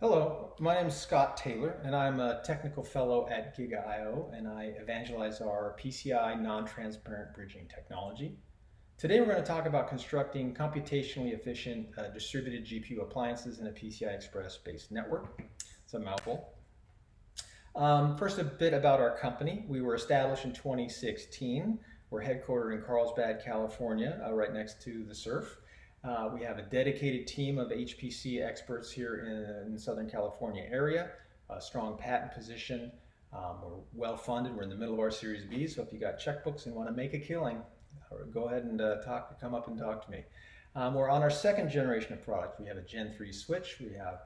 Hello, my name is Scott Taylor, and I'm a technical fellow at GigaIO, and I evangelize our PCI non-transparent bridging technology. Today we're going to talk about constructing computationally efficient distributed GPU appliances in a PCI Express-based network. It's a mouthful. First, a bit about our company. We were established in 2016. We're headquartered in Carlsbad, California, right next to the surf. We have a dedicated team of HPC experts here in the Southern California area, a strong patent position. We're well funded. We're in the middle of our Series B, so if you got checkbooks and want to make a killing, go ahead and come up and talk to me. We're on our second generation of products. We have a Gen 3 switch. We have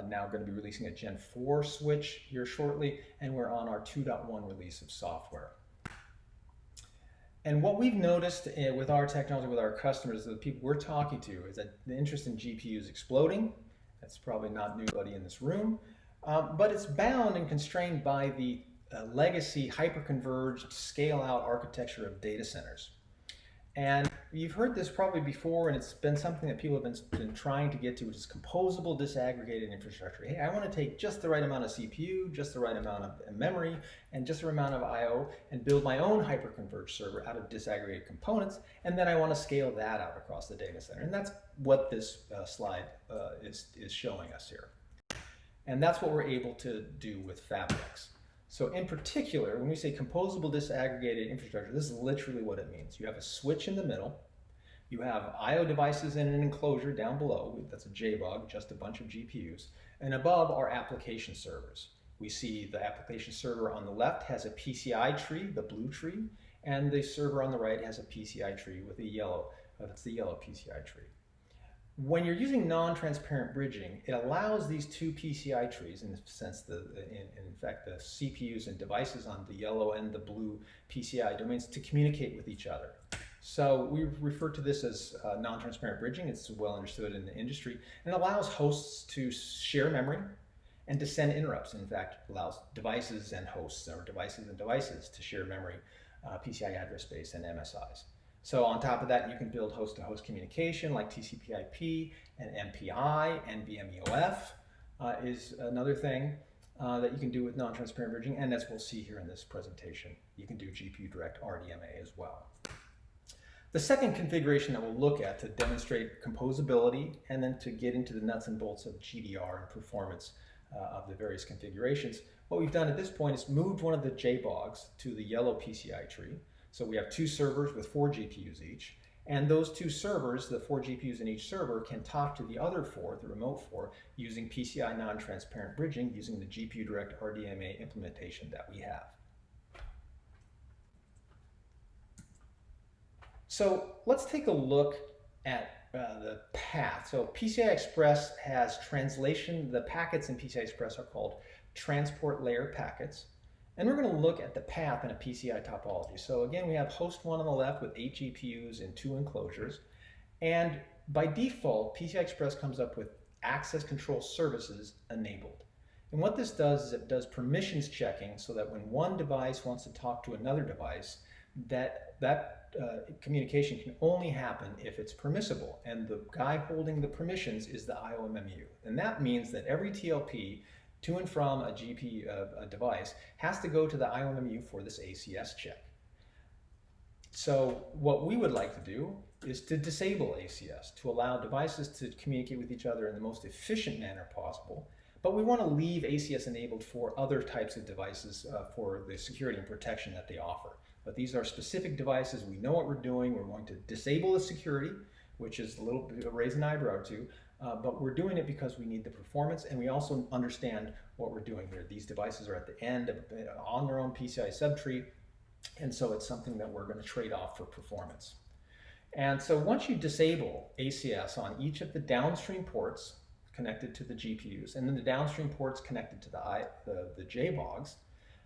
now going to be releasing a Gen 4 switch here shortly, and we're on our 2.1 release of software. And what we've noticed with our technology, with our customers, the people we're talking to, is that the interest in GPU is exploding. That's probably not nobody in this room, but it's bound and constrained by the legacy hyperconverged scale-out architecture of data centers. And you've heard this probably before, and it's been something that people have been trying to get to, which is composable disaggregated infrastructure. Hey, I want to take just the right amount of CPU, just the right amount of memory, and just the right amount of I/O, and build my own hyperconverged server out of disaggregated components, and then I want to scale that out across the data center. And that's what this slide is showing us here. And that's what we're able to do with FabreX. So in particular, when we say composable disaggregated infrastructure, this is literally what it means. You have a switch in the middle, you have I/O devices in an enclosure down below, that's a JBOG, just a bunch of GPUs, and above are application servers. We see the application server on the left has a PCI tree, the blue tree, and the server on the right has a PCI tree with a yellow, that's the yellow PCI tree. When you're using non-transparent bridging, it allows these two PCI trees, in the sense in fact the CPUs and devices on the yellow and the blue PCI domains, to communicate with each other. So we refer to this as non-transparent bridging. It's well understood in the industry, and allows hosts to share memory and to send interrupts. In fact, allows devices and hosts, or devices and devices, to share memory, PCI address space, and MSIs. So on top of that, you can build host-to-host communication like TCP/IP and MPI. NVMe-oF is another thing that you can do with non-transparent bridging, and as we'll see here in this presentation, you can do GPU direct RDMA as well. The second configuration that we'll look at to demonstrate composability and then to get into the nuts and bolts of GDR and performance of the various configurations, what we've done at this point is moved one of the JBOGs to the yellow PCI tree. So we have two servers with 4 GPUs each, and those two servers, the 4 GPUs in each server, can talk to the other 4, the remote 4, using PCI non-transparent bridging, using the GPU direct RDMA implementation that we have. So let's take a look at the path. So PCI Express has translation. The packets in PCI Express are called transport layer packets. And we're going to look at the path in a PCI topology. So again, we have host 1 on the left with 8 GPUs and 2 enclosures. And by default, PCI Express comes up with access control services enabled. And what this does is it does permissions checking, so that when one device wants to talk to another device, that communication can only happen if it's permissible. And the guy holding the permissions is the IOMMU. And that means that every TLP to and from a device has to go to the IOMMU for this ACS check. So what we would like to do is to disable ACS, to allow devices to communicate with each other in the most efficient manner possible, but we want to leave ACS enabled for other types of devices for the security and protection that they offer. But these are specific devices. We know what we're doing. We're going to disable the security, which is a little bit of raise an eyebrow to, but we're doing it because we need the performance, and we also understand what we're doing here. These devices are at the end on their own PCI subtree, and so it's something that we're going to trade off for performance. And so once you disable ACS on each of the downstream ports connected to the GPUs, and then the downstream ports connected to the JBOGs,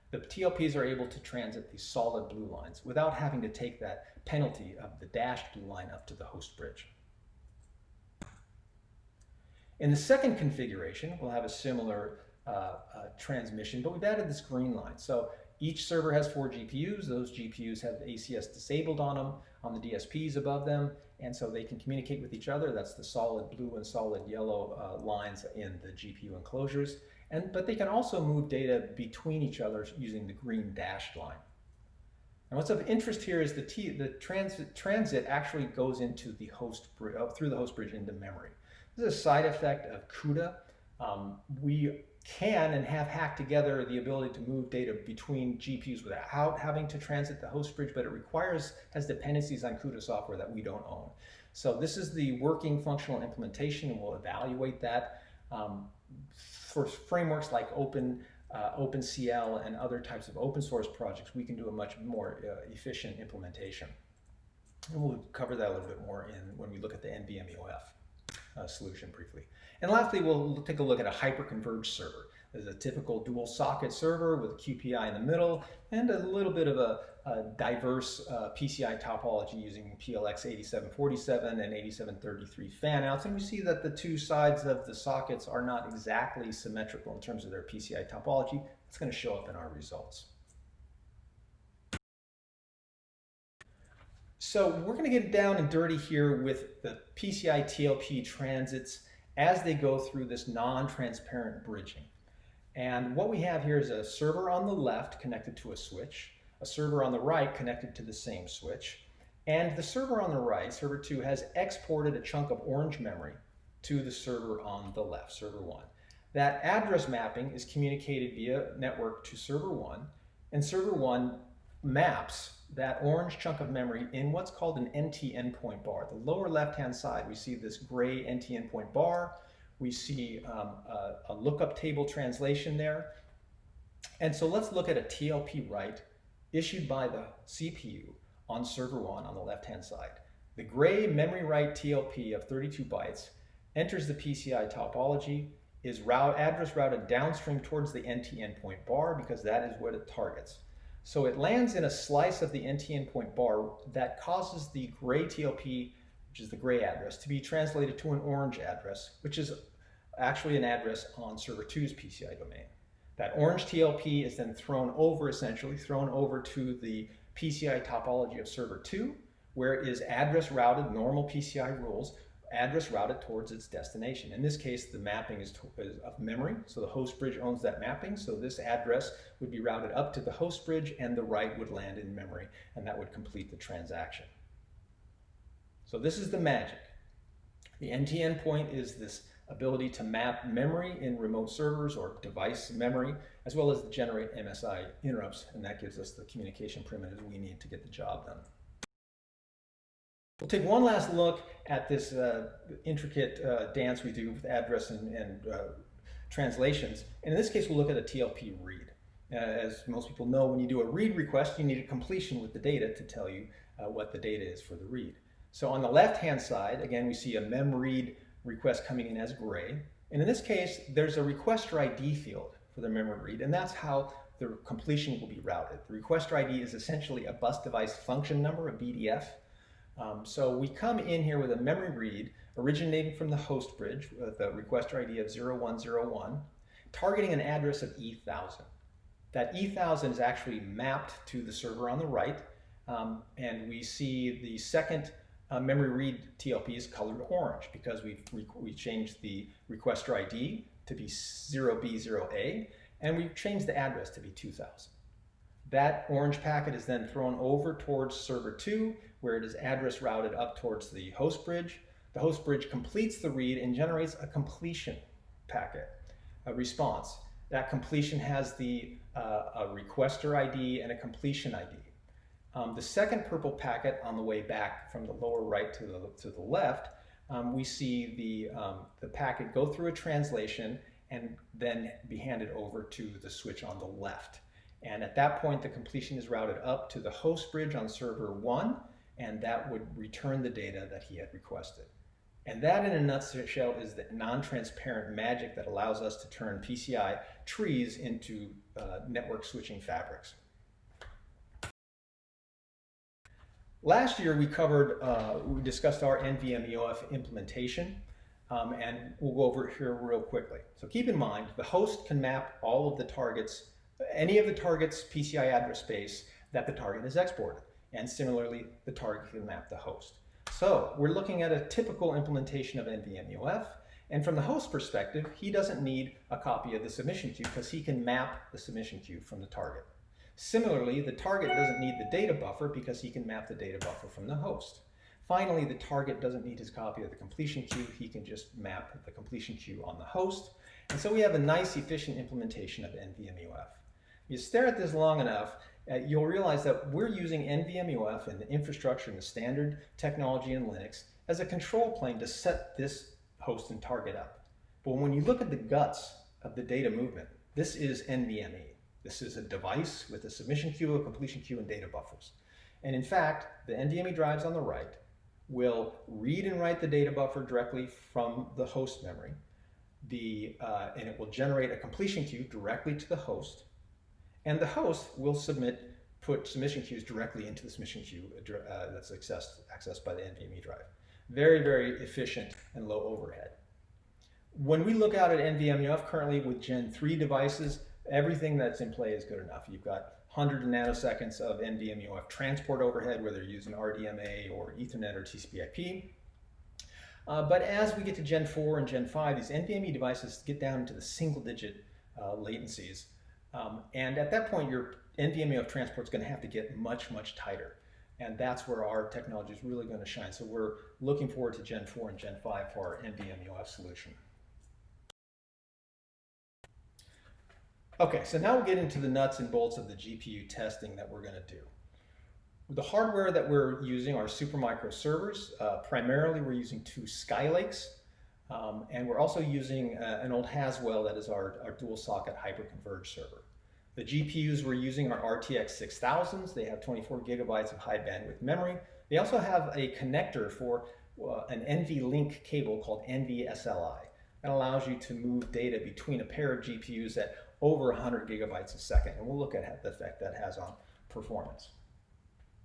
the TLPs are able to transit these solid blue lines without having to take that penalty of the dashed blue line up to the host bridge. In the second configuration, we'll have a similar transmission, but we've added this green line. So each server has 4 GPUs. Those GPUs have ACS disabled on them, on the DSPs above them, and so they can communicate with each other. That's the solid blue and solid yellow lines in the GPU enclosures. But they can also move data between each other using the green dashed line. And what's of interest here is the transit actually goes into the host through the host bridge into memory. This is a side effect of CUDA. We can and have hacked together the ability to move data between GPUs without having to transit the host bridge, but it has dependencies on CUDA software that we don't own. So this is the working functional implementation, and we'll evaluate that. For frameworks like OpenCL and other types of open source projects, we can do a much more efficient implementation. And we'll cover that a little bit more when we look at the NVMe-oF solution briefly. And lastly, we'll take a look at a hyperconverged server. There's a typical dual socket server with a QPI in the middle and a little bit of a diverse PCI topology using PLX 8747 and 8733 fanouts. And we see that the two sides of the sockets are not exactly symmetrical in terms of their PCI topology. It's going to show up in our results. So we're going to get down and dirty here with the PCI TLP transits as they go through this non-transparent bridging. And what we have here is a server on the left connected to a switch, a server on the right connected to the same switch, and the server on the right, server 2, has exported a chunk of orange memory to the server on the left, server 1. That address mapping is communicated via network to server 1, and server 1 maps that orange chunk of memory in what's called an NT endpoint bar. The lower left-hand side, we see this gray NT endpoint bar. We see a lookup table translation there. And so let's look at a TLP write issued by the CPU on server 1 on the left-hand side. The gray memory write TLP of 32 bytes enters the PCI topology, is address routed downstream towards the NT endpoint bar because that is what it targets. So it lands in a slice of the NT endpoint bar that causes the gray TLP, which is the gray address, to be translated to an orange address, which is actually an address on server 2's PCI domain. That orange TLP is then essentially thrown over to the PCI topology of server 2, where it is address routed, normal PCI rules, address routed towards its destination. In this case, the mapping is of memory, so the host bridge owns that mapping, so this address would be routed up to the host bridge and the write would land in memory, and that would complete the transaction. So this is the magic. The NT endpoint is this ability to map memory in remote servers or device memory, as well as generate MSI interrupts, and that gives us the communication primitives we need to get the job done. We'll take one last look at this intricate dance we do with address and translations. And in this case, we'll look at a TLP read. As most people know, when you do a read request, you need a completion with the data to tell you what the data is for the read. So on the left-hand side, again, we see a memread request coming in as gray. And in this case, there's a requester ID field for the memory read, and that's how the completion will be routed. The requester ID is essentially a bus device function number, a BDF. So we come in here with a memory read originating from the host bridge with a requester ID of 0101, targeting an address of E1000. That E1000 is actually mapped to the server on the right, and we see the second memory read TLP is colored orange because we changed the requester ID to be 0B0A, and we've changed the address to be 2000. That orange packet is then thrown over towards server 2, where it is address routed up towards the host bridge. The host bridge completes the read and generates a completion packet, a response. That completion has a requester ID and a completion ID. The second purple packet on the way back from the lower right to the left, we see the packet go through a translation and then be handed over to the switch on the left. And at that point, the completion is routed up to the host bridge on server 1, and that would return the data that he had requested. And that, in a nutshell, is the non-transparent magic that allows us to turn PCI trees into network switching fabrics. Last year, we discussed our NVMe-oF implementation, and we'll go over it here real quickly. So keep in mind, the host can map all of the targets any of the target's PCI address space that the target has exported. And similarly, the target can map the host. So we're looking at a typical implementation of NVMe-oF. And from the host perspective, he doesn't need a copy of the submission queue because he can map the submission queue from the target. Similarly, the target doesn't need the data buffer because he can map the data buffer from the host. Finally, the target doesn't need his copy of the completion queue. He can just map the completion queue on the host. And so we have a nice, efficient implementation of NVMe-oF. You stare at this long enough, you'll realize that we're using NVMe-oF and the infrastructure and the standard technology in Linux as a control plane to set this host and target up. But when you look at the guts of the data movement, this is NVMe. This is a device with a submission queue, a completion queue, and data buffers. And in fact, the NVMe drives on the right will read and write the data buffer directly from the host memory. And it will generate a completion queue directly to the host. And the host will put submission queues directly into the submission queue that's accessed by the NVMe drive. Very, very efficient and low overhead. When we look out at NVMe-oF currently with Gen 3 devices, everything that's in play is good enough. You've got hundreds of nanoseconds of NVMe-oF transport overhead, whether you're using RDMA or Ethernet or TCP/IP. But as we get to Gen 4 and Gen 5, these NVMe devices get down into the single-digit latencies. And at that point, your NVMe-oF transport is going to have to get much, much tighter. And that's where our technology is really going to shine. So we're looking forward to Gen 4 and Gen 5 for our NVMe-oF solution. Okay, so now we'll get into the nuts and bolts of the GPU testing that we're going to do. The hardware that we're using are Supermicro servers. Primarily, we're using 2 Skylakes. And we're also using an old Haswell that is our dual socket hyperconverged server. The GPUs we're using are RTX 6000s. They have 24 gigabytes of high bandwidth memory. They also have a connector for an NVLink cable called NV-SLI. That allows you to move data between a pair of GPUs at over 100 gigabytes a second. And we'll look at the effect that has on performance.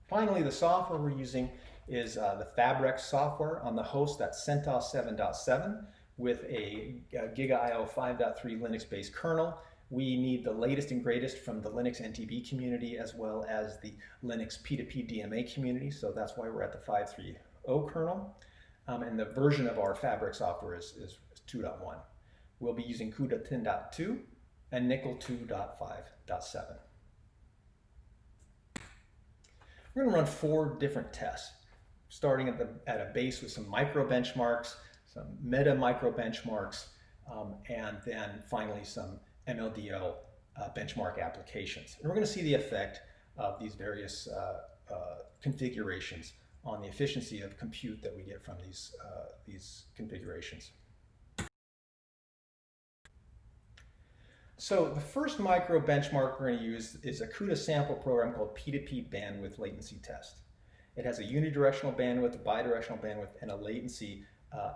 Finally, the software we're using is the FabreX software on the host that's CentOS 7.7 with a GigaIO 5.3 Linux-based kernel. We need the latest and greatest from the Linux NTB community as well as the Linux P2P DMA community, so that's why we're at the 5.3.0 kernel. And the version of our FabreX software is 2.1. We'll be using CUDA 10.2 and Nickel 2.5.7. We're going to run 4 different tests, starting at a base with some micro benchmarks, some meta micro benchmarks, and then finally some MLDL benchmark applications. And we're going to see the effect of these various configurations on the efficiency of compute that we get from these configurations. So the first micro benchmark we're going to use is a CUDA sample program called P2P bandwidth latency test. It has a unidirectional bandwidth, a bidirectional bandwidth, and a latency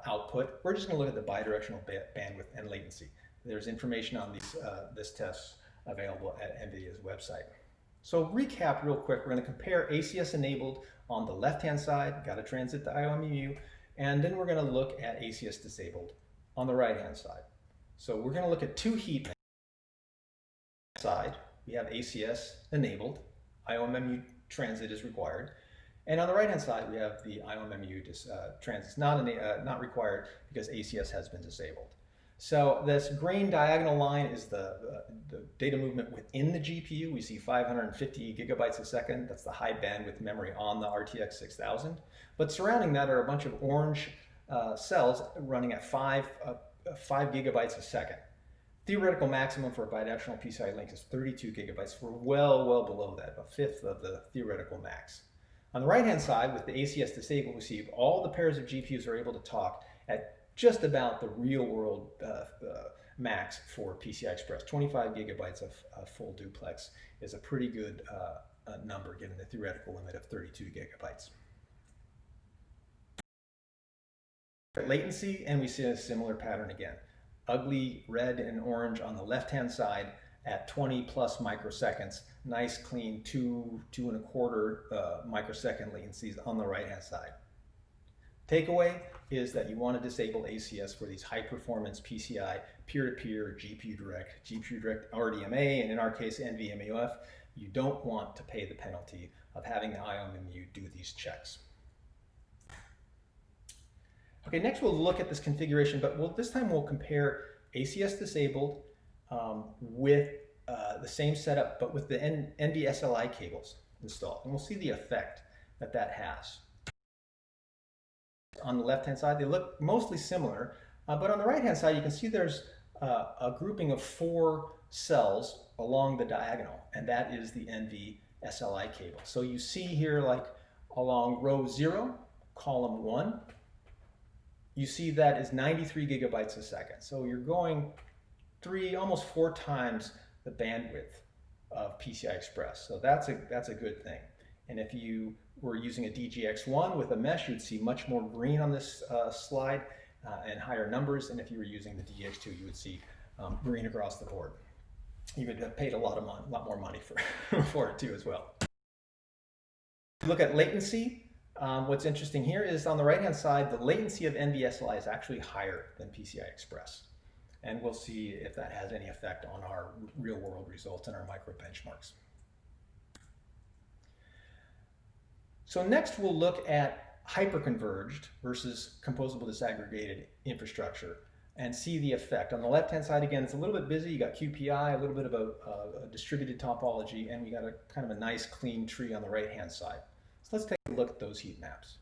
output. We're just going to look at the bidirectional bandwidth and latency. There's information on this test available at NVIDIA's website. So recap real quick, we're going to compare ACS Enabled on the left-hand side, got to transit the IOMMU, and then we're going to look at ACS Disabled on the right-hand side. So we're going to look at 2 heat maps. Side, we have ACS Enabled, IOMMU transit is required, and on the right-hand side we have the IOMMU transit not required because ACS has been disabled. So this green diagonal line is the data movement within the GPU. We see 550 gigabytes a second. That's the high bandwidth memory on the RTX 6000. But surrounding that are a bunch of orange cells running at 5 gigabytes a second. Theoretical maximum for a bidirectional PCI link is 32 gigabytes. We're well below that, a fifth of the theoretical max. On the right-hand side, with the ACS disabled, we see all the pairs of GPUs are able to talk at just about the real-world max for PCI Express. 25 gigabytes of full duplex is a pretty good number given the theoretical limit of 32 gigabytes. Latency, and we see a similar pattern again. Ugly red and orange on the left-hand side at 20 plus microseconds. Nice, clean 2.25 microsecond latencies on the right-hand side. Takeaway is that you want to disable ACS for these high-performance PCI, peer-to-peer, GPU direct RDMA, and in our case, NVMe-oF. You don't want to pay the penalty of having the IOMMU do these checks. Okay, next we'll look at this configuration, but this time we'll compare ACS disabled with the same setup, but with the NV-SLI cables installed. And we'll see the effect that that has. On the left-hand side, they look mostly similar, but on the right-hand side, you can see there's a grouping of 4 cells along the diagonal, and that is the NV-SLI cable. So you see here, like along row 0, column 1, you see that is 93 gigabytes a second. So you're going 3, almost 4 times the bandwidth of PCI Express. So that's a good thing. And if you were using a DGX1 with a mesh, you'd see much more green on this slide and higher numbers. And if you were using the DGX2, you would see green across the board. You would have paid a lot more money for it too as well. Look at latency. What's interesting here is on the right-hand side, the latency of NV-SLI is actually higher than PCI Express. And we'll see if that has any effect on our real-world results and our micro benchmarks. So next we'll look at hyperconverged versus composable disaggregated infrastructure and see the effect. On the left-hand side, again, it's a little bit busy. You got QPI, a little bit of a distributed topology, and we got a kind of a nice clean tree on the right-hand side. So let's take a look at those heat maps.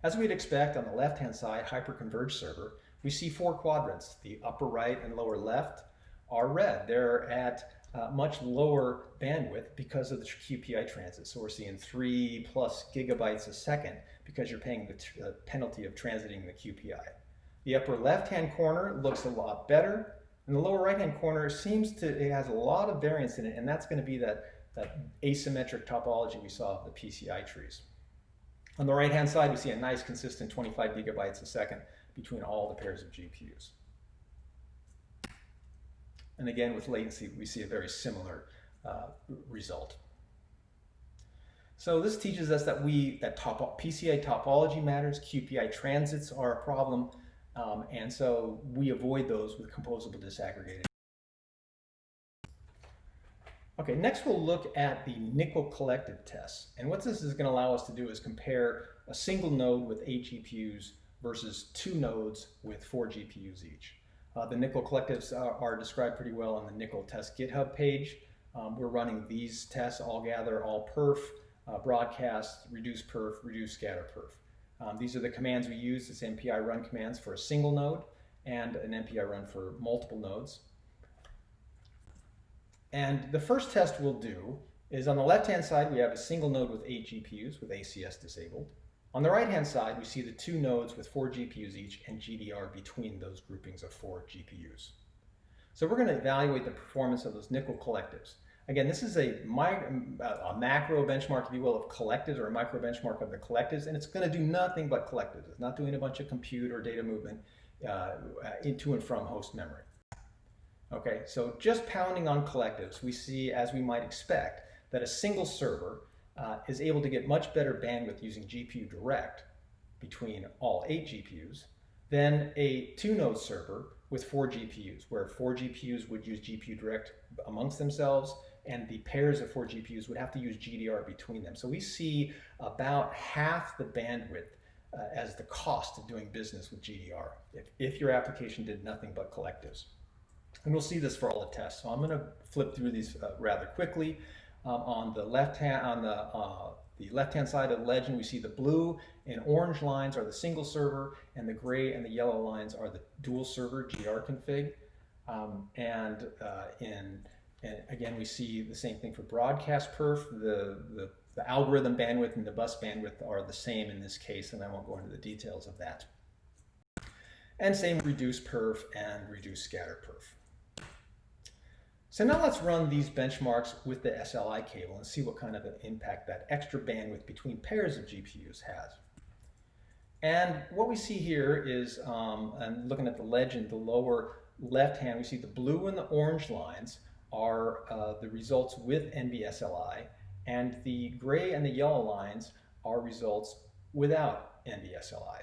As we'd expect, on the left-hand side, hyperconverged server, we see 4 quadrants. The upper right and lower left are red. They're at much lower bandwidth because of the QPI transit. So we're seeing 3+ gigabytes a second because you're paying the penalty of transiting the QPI. The upper left-hand corner looks a lot better, and the lower right-hand corner it has a lot of variance in it, and that's going to be that asymmetric topology we saw of the PCI trees. On the right-hand side, we see a nice consistent 25 gigabytes a second between all the pairs of GPUs. And again, with latency, we see a very similar result. So this teaches us that PCI topology matters, QPI transits are a problem, and so we avoid those with composable disaggregated. Okay, next we'll look at the nickel collective tests. And what this is going to allow us to do is compare a single node with 8 GPUs versus 2 nodes with 4 GPUs each. The nickel collectives are described pretty well on the nickel test GitHub page. We're running these tests all gather, all perf, broadcast, reduce perf, reduce scatter perf. These are the commands we use. It's MPI run commands for a single node and an MPI run for multiple nodes. And the first test we'll do is on the left-hand side, we have a single node with 8 GPUs with ACS disabled. On the right-hand side, we see the 2 nodes with 4 GPUs each and GDR between those groupings of 4 GPUs. So we're going to evaluate the performance of those nickel collectives. Again, this is a macro benchmark, if you will, of collectives, or a micro benchmark of the collectives, and it's going to do nothing but collectives. It's not doing a bunch of compute or data movement to and from host memory. Okay, so just pounding on collectives, we see, as we might expect, that a single server is able to get much better bandwidth using GPU direct between all 8 GPUs than a 2-node server with 4 GPUs, where 4 GPUs would use GPU direct amongst themselves, and the pairs of 4 GPUs would have to use GDR between them. So we see about half the bandwidth as the cost of doing business with GDR if your application did nothing but collectives. And we'll see this for all the tests. So I'm going to flip through these rather quickly. On the left-hand side of the legend, we see the blue and orange lines are the single server, and the gray and the yellow lines are the dual server GR config. And again, we see the same thing for broadcast perf. The algorithm bandwidth and the bus bandwidth are the same in this case, and I won't go into the details of that. And same reduce perf and reduce scatter perf. So now let's run these benchmarks with the SLI cable and see what kind of an impact that extra bandwidth between pairs of GPUs has. And what we see here is, and looking at the legend, the lower left hand, we see the blue and the orange lines are the results with NV-SLI, and the gray and the yellow lines are results without NV-SLI.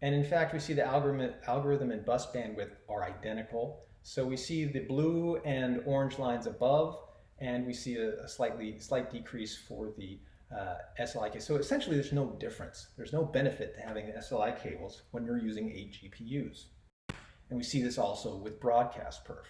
And in fact, we see the algorithm and bus bandwidth are identical. So we see the blue and orange lines above, and we see a slight decrease for the SLI cable. So essentially, there's no difference. There's no benefit to having SLI cables when you're using 8 GPUs. And we see this also with broadcast perf.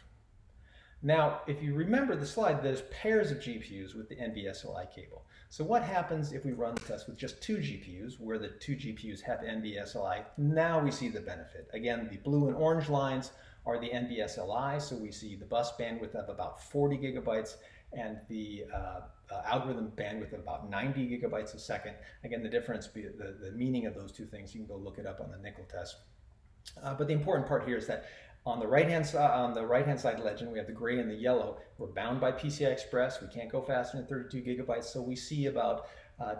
Now, if you remember the slide, there's pairs of GPUs with the NV-SLI cable. So what happens if we run the test with just 2 GPUs, where the 2 GPUs have NV-SLI? Now we see the benefit. Again, the blue and orange lines are the NV-SLI, so we see the bus bandwidth of about 40 gigabytes and the algorithm bandwidth of about 90 gigabytes a second. Again, the difference, the meaning of those two things, you can go look it up on the nickel test. But the important part here is that on the right-hand side legend, we have the gray and the yellow. We're bound by PCI Express. We can't go faster than 32 gigabytes, so we see about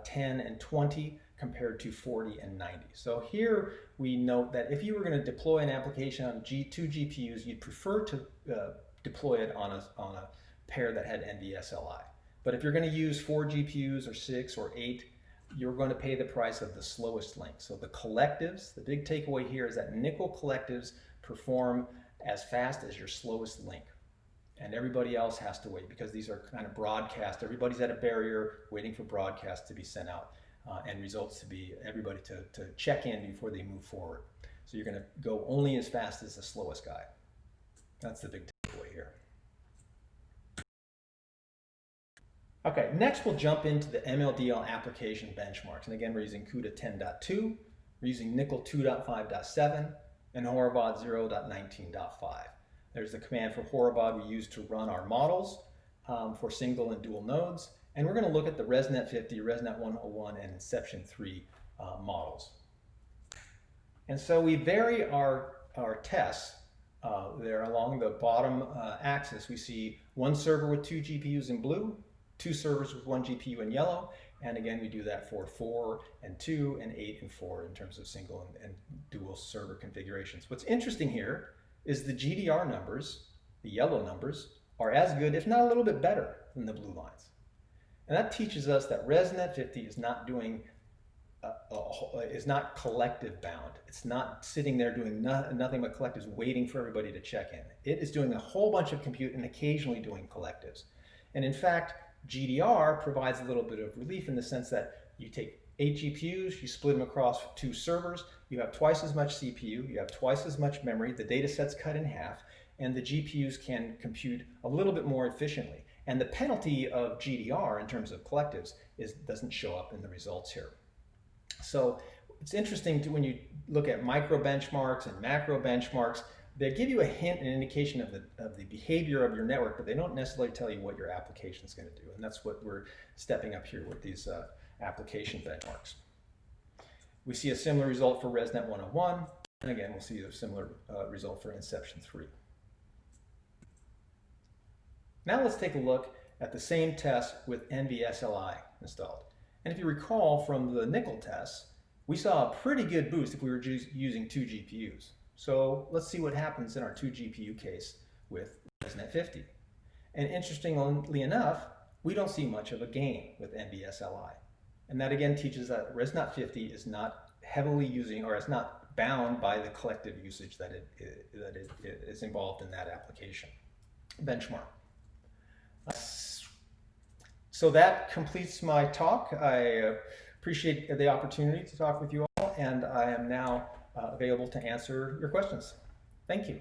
10 and 20 compared to 40 and 90. So here we note that if you were going to deploy an application on 2 GPUs, you'd prefer to deploy it on a pair that had NV-SLI. But if you're going to use 4 GPUs or 6 or 8, you're going to pay the price of the slowest link. So the collectives, the big takeaway here is that nickel collectives perform as fast as your slowest link. And everybody else has to wait because these are kind of broadcast. Everybody's at a barrier waiting for broadcast to be sent out and results to be everybody to check in before they move forward. So you're going to go only as fast as the slowest guy. That's the big takeaway here. Okay, next we'll jump into the MLDL application benchmarks. And again, we're using CUDA 10.2, we're using Nickel 2.5.7, and Horobod 0.19.5. There's the command for Horobod we use to run our models for single and dual nodes. And we're going to look at the ResNet 50, ResNet 101, and Inception 3 models. And so we vary our tests there along the bottom axis. We see one server with 2 GPUs in blue, 2 servers with 1 GPU in yellow, and again we do that for 4 and 2 and 8 and 4 in terms of single and dual server configurations. What's interesting here is the GDR numbers, the yellow numbers, are as good, if not a little bit better, than the blue lines. And that teaches us that ResNet 50 is not doing is not collective bound. It's not sitting there doing nothing but collectives waiting for everybody to check in. It is doing a whole bunch of compute and occasionally doing collectives. And in fact, GDR provides a little bit of relief in the sense that you take 8 GPUs, you split them across 2 servers, you have twice as much CPU, you have twice as much memory, the data set's cut in half, and the GPUs can compute a little bit more efficiently. And the penalty of GDR in terms of collectives doesn't show up in the results here. So it's interesting when you look at micro benchmarks and macro benchmarks, they give you a hint, an indication of the behavior of your network, but they don't necessarily tell you what your application is going to do. And that's what we're stepping up here with these application benchmarks. We see a similar result for ResNet 101, and again, we'll see a similar result for Inception 3. Now let's take a look at the same test with NV-SLI installed. And if you recall from the nickel tests, we saw a pretty good boost if we were just using 2 GPUs. So let's see what happens in our 2 GPU case with ResNet 50. And interestingly enough, we don't see much of a gain with NV-SLI. And that again teaches that ResNet 50 is not heavily using, or is not bound by the collective usage that it is involved in that application benchmark. So that completes my talk. I appreciate the opportunity to talk with you all, and I am now available to answer your questions. Thank you.